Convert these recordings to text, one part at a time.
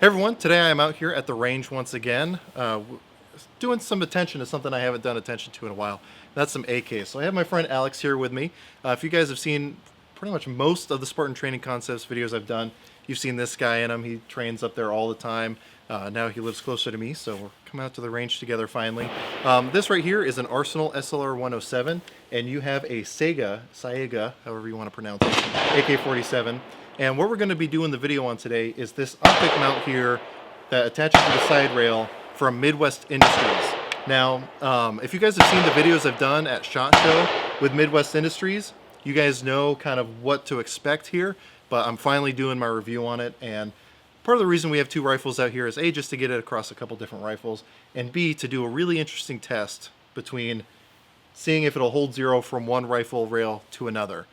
Hey everyone, today I am out here at the range once again, doing some attention to something I haven't done attention to in a while. That's some AKs. So I have my friend Alex here with me. If you guys have seen pretty much most of the Spartan Training Concepts videos I've done, you've seen this guy in them. He trains up there all the time. Now he lives closer to me, so we're coming out to the range together finally. This right here is an Arsenal SLR 107, and you have a Saiga, however you want to pronounce it, AK-47. And what we're going to be doing the video on today is this optic mount here that attaches to the side rail from Midwest Industries. Now, if you guys have seen the videos I've done at SHOT Show with Midwest Industries, you guys know kind of what to expect here, but I'm finally doing my review on it. And part of the reason we have two rifles out here is A, just to get it across a couple different rifles, and B, to do a really interesting test between seeing if it'll hold zero from one rifle rail to another.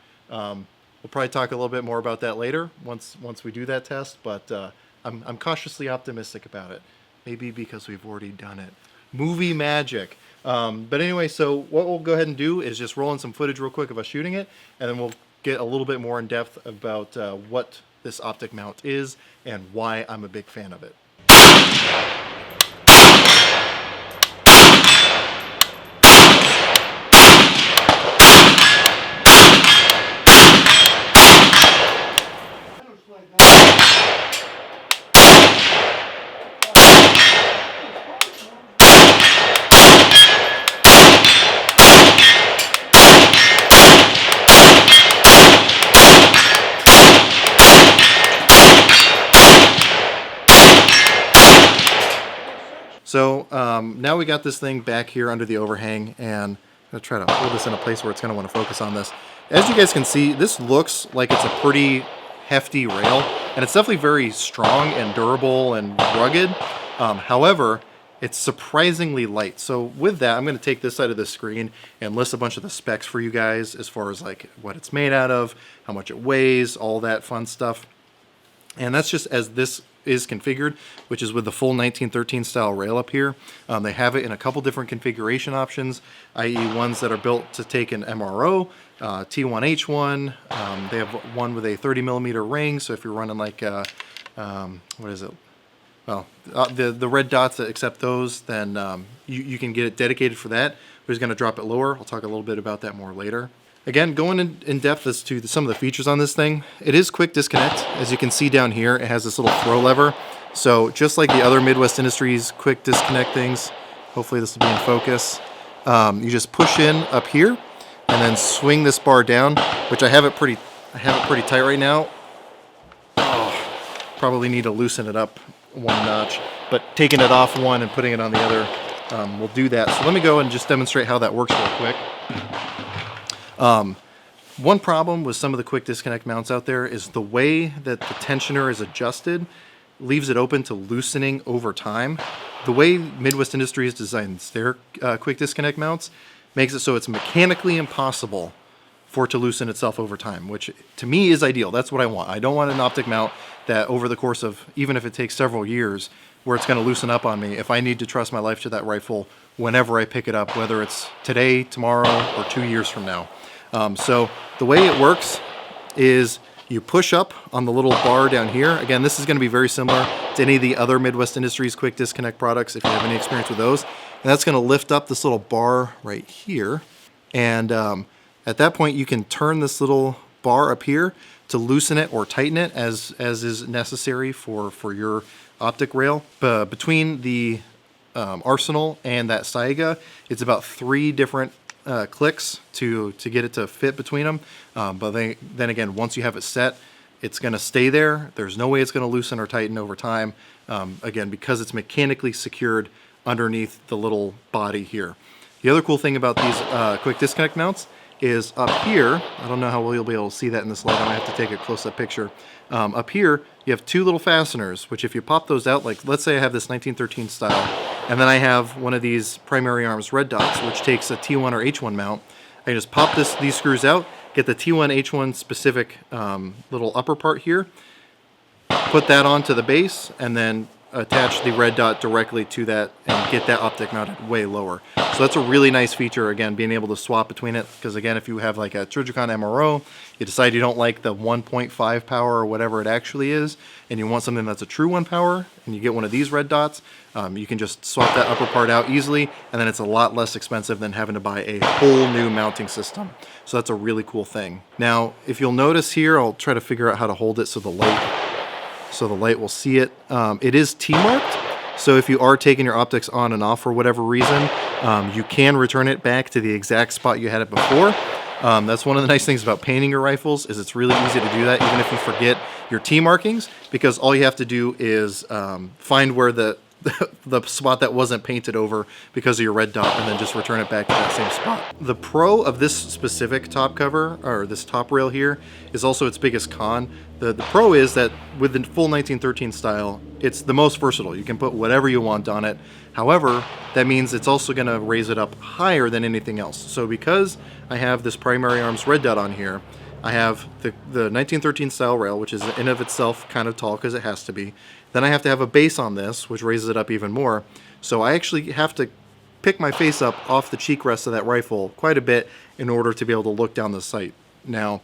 We'll probably talk a little bit more about that later once we do that test, but I'm cautiously optimistic about it. Maybe because we've already done it. Movie magic. But anyway, so what we'll go ahead and do is just roll in some footage real quick of us shooting it, and then we'll get a little bit more in depth about what this optic mount is and why I'm a big fan of it. So now we got this thing back here under the overhang, and I'm going to try to hold this in a place where it's going to want to focus on this. As you guys can see, this looks like it's a pretty hefty rail, and it's definitely very strong and durable and rugged. However, it's surprisingly light. So with that, I'm going to take this side of the screen and list a bunch of the specs for you guys as far as like what it's made out of, how much it weighs, all that fun stuff. And that's just as this is configured, which is with the full 1913 style rail up here. They have it in a couple different configuration options, i.e. ones that are built to take an MRO, T1H1. They have one with a 30 millimeter ring, so if you're running like, what is it? Well, the red dots that accept those, then you can get it dedicated for that. We're just going to drop it lower. I'll talk a little bit about that more later. Again, going in depth as to some of the features on this thing, it is quick disconnect. As you can see down here, it has this little throw lever. So just like the other Midwest Industries quick disconnect things, hopefully this will be in focus, you just push in up here and then swing this bar down, which I have it pretty tight right now. Oh, probably need to loosen it up one notch, but taking it off one and putting it on the other will do that. So let me go and just demonstrate how that works real quick. One problem with some of the quick disconnect mounts out there is the way that the tensioner is adjusted leaves it open to loosening over time. The way Midwest Industries designs their quick disconnect mounts makes it so it's mechanically impossible for it to loosen itself over time, which to me is ideal. That's what I want. I don't want an optic mount that over the course of, even if it takes several years, where it's going to loosen up on me if I need to trust my life to that rifle whenever I pick it up, whether it's today, tomorrow, or 2 years from now. So the way it works is you push up on the little bar down here. Again, this is going to be very similar to any of the other Midwest Industries quick disconnect products if you have any experience with those. And that's going to lift up this little bar right here. And at that point, you can turn this little bar up here to loosen it or tighten it as is necessary for your optic rail. Between the Arsenal and that Saiga, it's about 3 different clicks to get it to fit between them, but then again, once you have it set, it's going to stay there. There's no way it's going to loosen or tighten over time, again, because it's mechanically secured underneath the little body here. The other cool thing about these quick disconnect mounts is up here, I don't know how well you'll be able to see that in this light, I might have to take a close-up picture. Up here, you have 2 little fasteners, which if you pop those out, like let's say I have this 1913 style, and then I have one of these primary arms red dots, which takes a T1 or H1 mount. I can just pop these screws out, get the T1 H1 specific little upper part here, put that onto the base, and then attach the red dot directly to that and get that optic mounted way lower. So that's a really nice feature, again, being able to swap between it, because again, if you have like a Trijicon MRO, you decide you don't like the 1.5 power or whatever it actually is, and you want something that's a true 1 power, and you get one of these red dots, you can just swap that upper part out easily, and then it's a lot less expensive than having to buy a whole new mounting system. So that's a really cool thing. Now, if you'll notice here, I'll try to figure out how to hold it so the light will see it. It is T-marked, so if you are taking your optics on and off for whatever reason, you can return it back to the exact spot you had it before. That's one of the nice things about painting your rifles, is it's really easy to do that even if you forget your T markings, because all you have to do is find where the spot that wasn't painted over because of your red dot, and then just return it back to that same spot. The pro of this specific top cover, or this top rail here, is also its biggest con. The pro is that with the full 1913 style, it's the most versatile. You can put whatever you want on it. However, that means it's also going to raise it up higher than anything else. So because I have this primary arms red dot on here, I have the 1913 style rail, which is in of itself kind of tall because it has to be. Then I have to have a base on this, which raises it up even more. So I actually have to pick my face up off the cheek rest of that rifle quite a bit in order to be able to look down the sight. Now,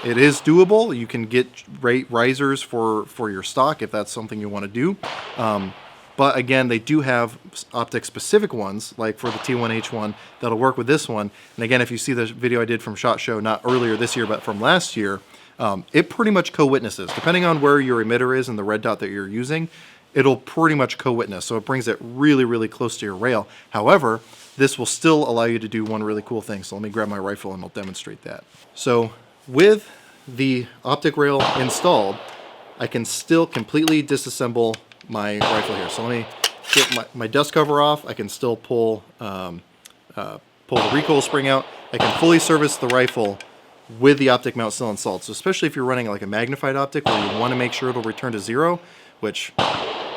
it is doable. You can get risers for your stock if that's something you want to do. But again, they do have optic specific ones, like for the T1H1, that'll work with this one. And again, if you see the video I did from SHOT Show, not earlier this year, but from last year, it pretty much co-witnesses. Depending on where your emitter is and the red dot that you're using, it'll pretty much co-witness. So it brings it really, really close to your rail. However, this will still allow you to do one really cool thing. So let me grab my rifle and I'll demonstrate that. So with the optic rail installed, I can still completely disassemble my rifle here. So let me get my dust cover off. I can still pull the recoil spring out. I can fully service the rifle with the optic mount still installed. So especially if you're running like a magnified optic where you want to make sure it'll return to zero, which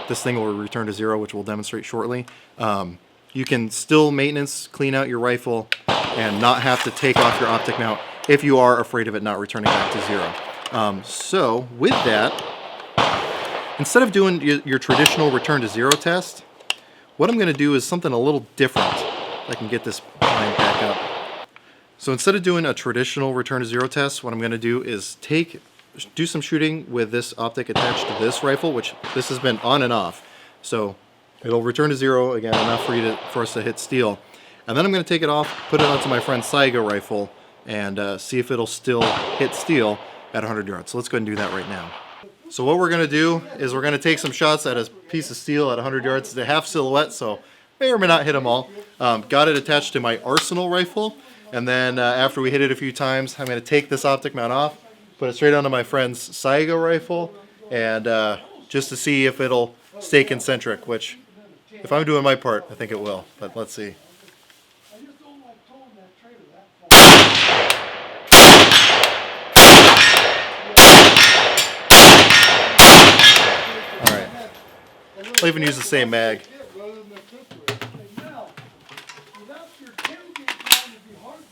this thing will return to zero, which we'll demonstrate shortly. You can still maintenance, clean out your rifle, and not have to take off your optic mount if you are afraid of it not returning back to zero. So with that, instead of doing your traditional return to zero test, what I'm going to do is something a little different. I can get this line back up. So instead of doing a traditional return to zero test, what I'm going to do is do some shooting with this optic attached to this rifle, which this has been on and off. So it'll return to zero again, enough for us to hit steel. And then I'm going to take it off, put it onto my friend's Saiga rifle, and see if it'll still hit steel at 100 yards. So let's go ahead and do that right now. So what we're going to do is we're going to take some shots at a piece of steel at 100 yards. It's a half silhouette, so may or may not hit them all. Got it attached to my Arsenal rifle, and then after we hit it a few times, I'm going to take this optic mount off, put it straight onto my friend's Saiga rifle, and just to see if it'll stay concentric, which if I'm doing my part, I think it will, but let's see. I'll even use the same mag.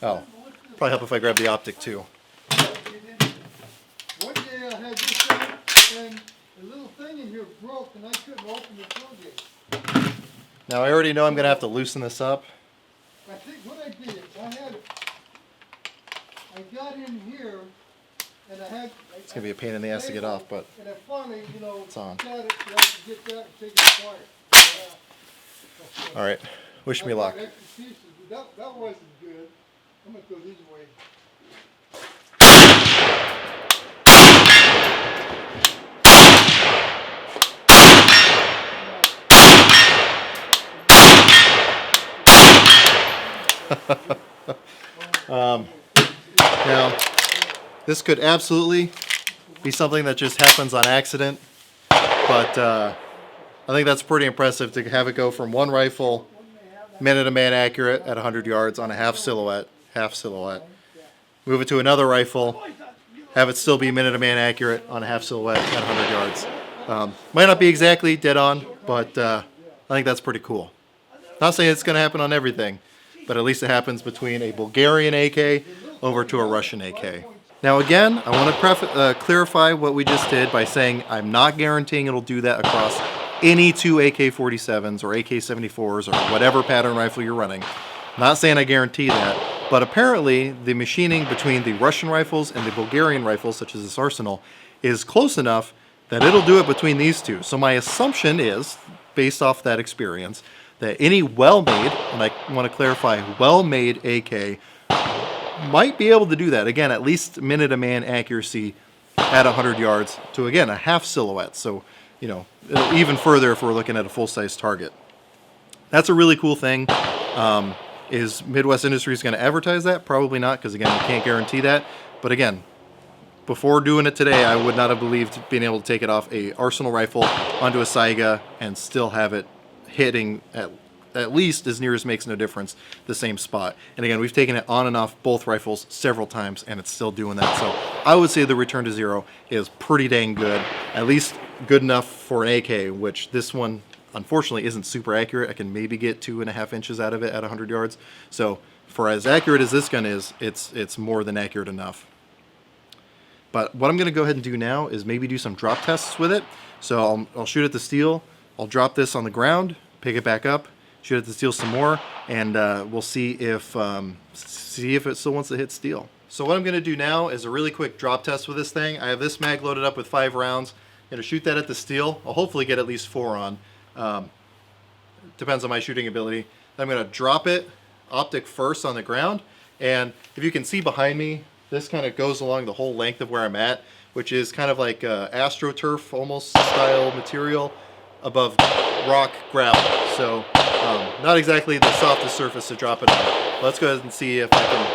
Oh, probably help if I grab the optic too. One day I had this thing and the little thing in here broke and I couldn't open the tailgate. Now I already know I'm going to have to loosen this up. I think what I did, I got in here and I had... It's going to be a pain in the ass to get off, but and I finally, it's on. got it so I could get that and take it apart. Alright, wish me luck. Extra pieces, but that wasn't good. I'm going to go this way. Now, this could absolutely be something that just happens on accident, but I think that's pretty impressive to have it go from one rifle, minute-to-man accurate at 100 yards on a half silhouette, move it to another rifle, have it still be minute-to-man accurate on a half silhouette at 100 yards. Might not be exactly dead on, but I think that's pretty cool. Not saying it's going to happen on everything, but at least it happens between a Bulgarian AK over to a Russian AK. Now again, I want to clarify what we just did by saying I'm not guaranteeing it'll do that across any two AK-47s or AK-74s or whatever pattern rifle you're running. Not saying I guarantee that, but apparently the machining between the Russian rifles and the Bulgarian rifles, such as this Arsenal, is close enough that it'll do it between these two. So my assumption is, based off that experience, that any well-made, and I want to clarify, well-made AK might be able to do that. Again, at least minute-a-man accuracy at 100 yards to, again, a half silhouette. So, you know, even further if we're looking at a full-size target. That's a really cool thing. Is Midwest Industries going to advertise that? Probably not, because, again, we can't guarantee that. But, again, before doing it today, I would not have believed being able to take it off a Arsenal rifle onto a Saiga and still have it hitting at least, as near as makes no difference, the same spot. And again, we've taken it on and off both rifles several times, and it's still doing that. So I would say the return to zero is pretty dang good, at least good enough for an AK, which this one, unfortunately, isn't super accurate. I can maybe get 2.5 inches out of it at 100 yards. So for as accurate as this gun is, it's more than accurate enough. But what I'm going to go ahead and do now is maybe do some drop tests with it. So I'll shoot at the steel, I'll drop this on the ground, pick it back up, shoot at the steel some more, and we'll see if it still wants to hit steel. So what I'm going to do now is a really quick drop test with this thing. I have this mag loaded up with 5 rounds. I'm going to shoot that at the steel. I'll hopefully get at least 4 on. Depends on my shooting ability. I'm going to drop it optic first on the ground, and if you can see behind me, this kind of goes along the whole length of where I'm at, which is kind of like AstroTurf almost style material above rock gravel. So not exactly the softest surface to drop it on. Let's go ahead and see if I can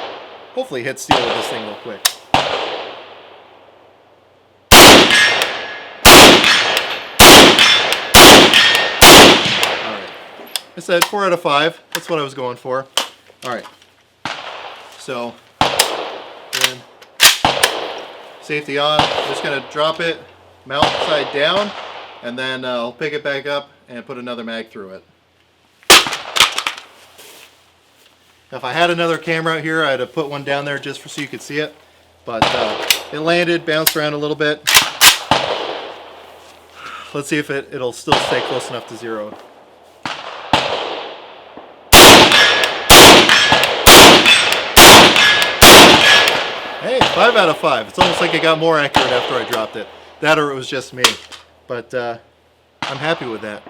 hopefully hit steel with this thing real quick. Alright. I said 4 out of 5. That's what I was going for. Alright. So, then safety on. I'm just going to drop it, mount side down, and then I'll pick it back up and put another mag through it. If I had another camera out here, I'd have put one down there just so you could see it. But it landed, bounced around a little bit. Let's see if it'll still stay close enough to zero. Hey, 5 out of 5. It's almost like it got more accurate after I dropped it. That or it was just me. But I'm happy with that.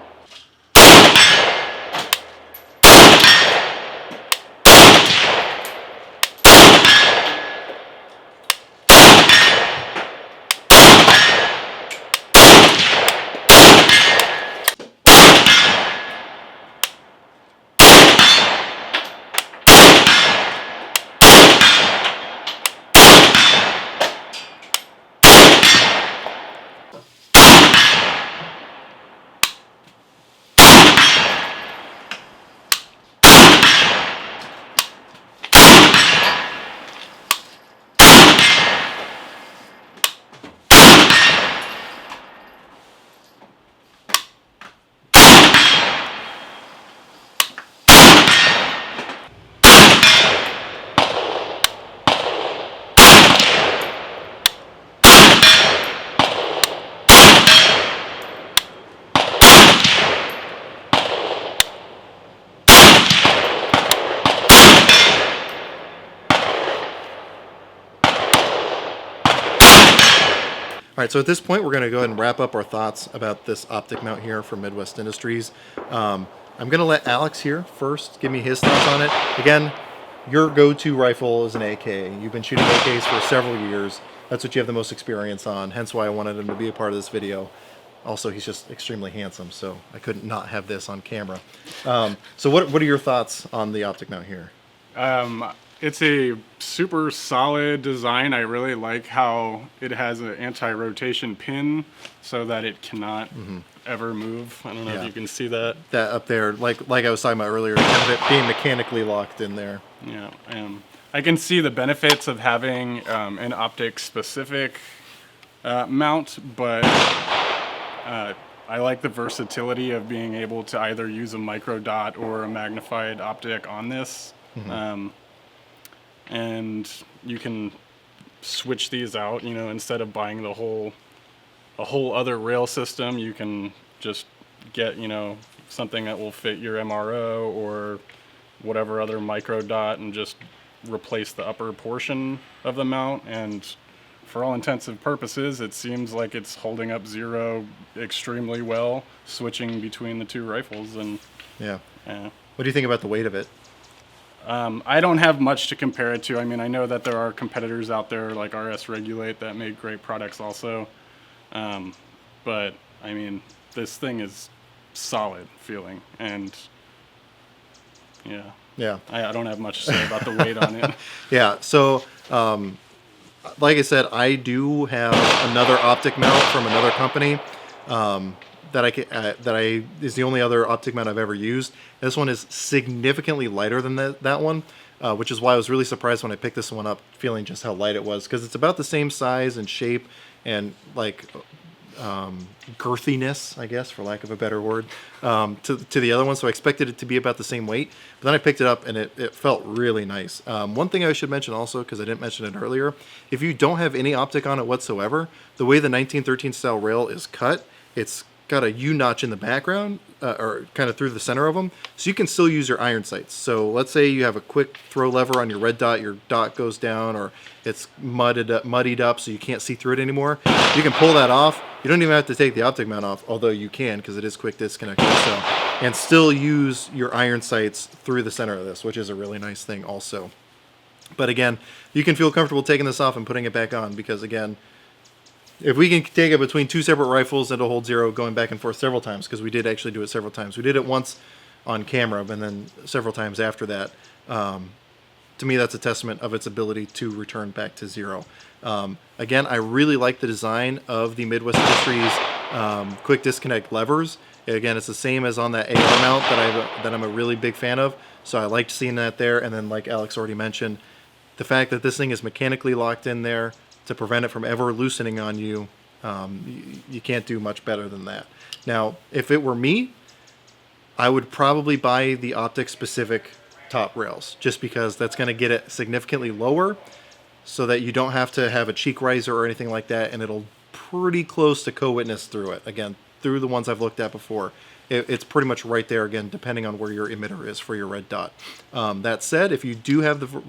All right, so at this point, we're going to go ahead and wrap up our thoughts about this optic mount here from Midwest Industries. I'm going to let Alex here first give me his thoughts on it. Again, your go-to rifle is an AK. You've been shooting AKs for several years. That's what you have the most experience on, hence why I wanted him to be a part of this video. Also, he's just extremely handsome, so I couldn't not have this on camera. So what are your thoughts on the optic mount here? It's a super solid design. I really like how it has an anti-rotation pin so that it cannot ever move. I don't know if you can see that. That up there, like I was talking about earlier, kind of it being mechanically locked in there. Yeah, I can see the benefits of having an optic-specific mount, but I like the versatility of being able to either use a micro dot or a magnified optic on this. And you can switch these out, you know, instead of buying a whole other rail system, you can just get, something that will fit your MRO or whatever other micro dot and just replace the upper portion of the mount. And for all intents and purposes, it seems like it's holding up Zero extremely well, switching between the two rifles. And Yeah. yeah. What do you think about the weight of it? I don't have much to compare it to. I mean, I know that there are competitors out there like RS Regulate that make great products also. But I mean, this thing is solid feeling, and yeah, Yeah. I don't have much to say about the weight on it. Yeah. So, like I said, I do have another optic mount from another company that is the only other optic mount I've ever used. This one is significantly lighter than that one, which is why I was really surprised when I picked this one up, feeling just how light it was, because it's about the same size and shape and like girthiness, I guess, for lack of a better word, to the other one. So I expected it to be about the same weight, but then I picked it up and it felt really nice. One thing I should mention also, because I didn't mention it earlier, if you don't have any optic on it whatsoever, the way the 1913 style rail is cut, it's got a U-notch in the background, or kind of through the center of them, so you can still use your iron sights. So let's say you have a quick throw lever on your red dot, your dot goes down, or it's muddied up so you can't see through it anymore. You can pull that off. You don't even have to take the optic mount off, although you can because it is quick disconnect also, and still use your iron sights through the center of this, which is a really nice thing also. But again, you can feel comfortable taking this off and putting it back on, because again, if we can take it between two separate rifles, it'll hold Zero going back and forth several times, because we did actually do it several times. We did it once on camera, and then several times after that. To me, that's a testament of its ability to return back to Zero. Again, I really like the design of the Midwest Industries quick disconnect levers. Again, it's the same as on that AR mount that I'm a really big fan of, so I liked seeing that there. And then, like Alex already mentioned, the fact that this thing is mechanically locked in there to prevent it from ever loosening on you, you can't do much better than that. Now, if it were me, I would probably buy the optic-specific top rails, just because that's going to get it significantly lower, so that you don't have to have a cheek riser or anything like that, and it'll pretty close to co-witness through it. Again, through the ones I've looked at before, it's pretty much right there, again, depending on where your emitter is for your red dot. That said, if you do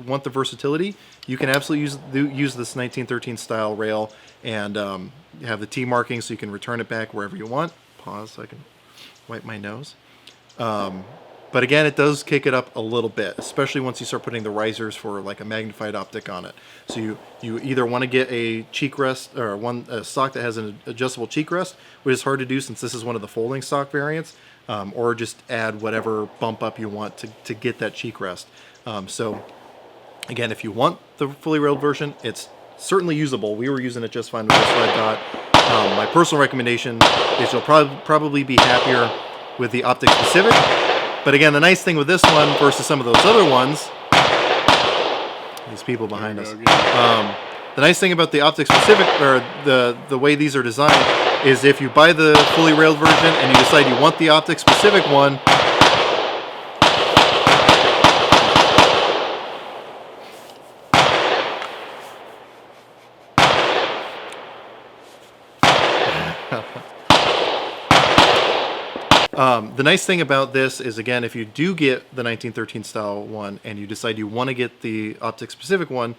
want the versatility, you can absolutely use this 1913 style rail and have the T marking so you can return it back wherever you want. Pause so I can wipe my nose. But again, it does kick it up a little bit, especially once you start putting the risers for like a magnified optic on it. So you either want to get a cheek rest, or a stock that has an adjustable cheek rest, which is hard to do since this is one of the folding stock variants, or just add whatever bump up you want to get that cheek rest. So again, if you want the fully railed version, it's certainly usable. We were using it just fine with this red dot. My personal recommendation is you'll probably be happier with the optic specific. But again, the nice thing with this one versus some of those other ones, these people behind us, the nice thing about the optic specific, or the way these are designed, is if you buy the fully railed version and you decide you want the optic specific one, the nice thing about this is, again, if you do get the 1913 style one and you decide you want to get the optic specific one,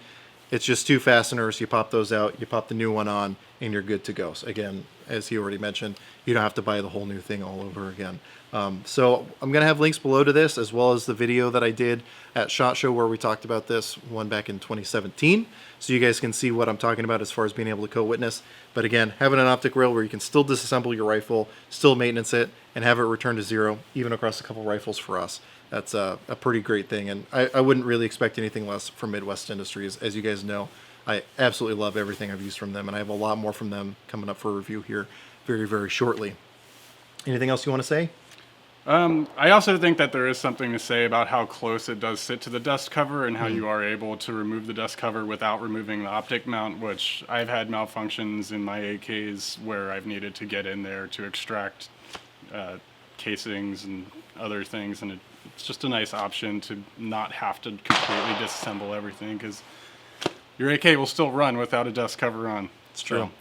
it's just two fasteners. You pop those out, you pop the new one on, and you're good to go. So again, as he already mentioned, you don't have to buy the whole new thing all over again. So I'm going to have links below to this, as well as the video that I did at SHOT Show where we talked about this one back in 2017. So you guys can see what I'm talking about as far as being able to co-witness. But again, having an optic rail where you can still disassemble your rifle, still maintenance it, and have it return to Zero, even across a couple rifles for us, that's a pretty great thing. And I wouldn't really expect anything less from Midwest Industries. As you guys know, I absolutely love everything I've used from them, and I have a lot more from them coming up for review here very, very shortly. Anything else you want to say? I also think that there is something to say about how close it does sit to the dust cover, and how you are able to remove the dust cover without removing the optic mount, which I've had malfunctions in my AKs where I've needed to get in there to extract casings and other things, and it's just a nice option to not have to completely disassemble everything, because your AK will still run without a dust cover on. It's true.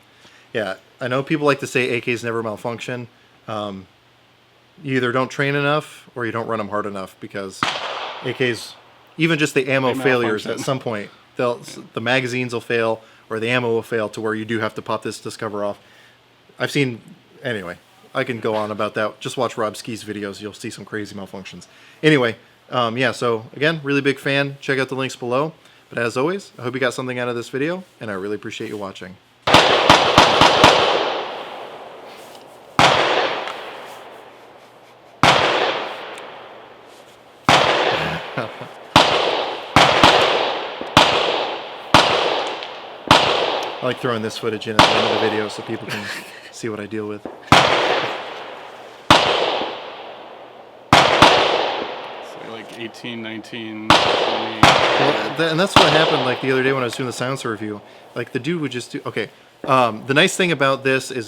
Yeah, I know people like to say AKs never malfunction. You either don't train enough or you don't run them hard enough, because AKs, even just the ammo They failures malfunction. at some point, the magazines will fail or the ammo will fail to where you do have to pop this cover off. I've seen, anyway, I can go on about that. Just watch Rob Ski's videos. You'll see some crazy malfunctions. Anyway, yeah, so again, really big fan. Check out the links below. But as always, I hope you got something out of this video, and I really appreciate you watching. I like throwing this footage in at the end of the video so people can see what I deal with. So like 18, 19, 20. Well, and that's what happened like the other day when I was doing the silencer review. Like the dude would just do, okay. The nice thing about this is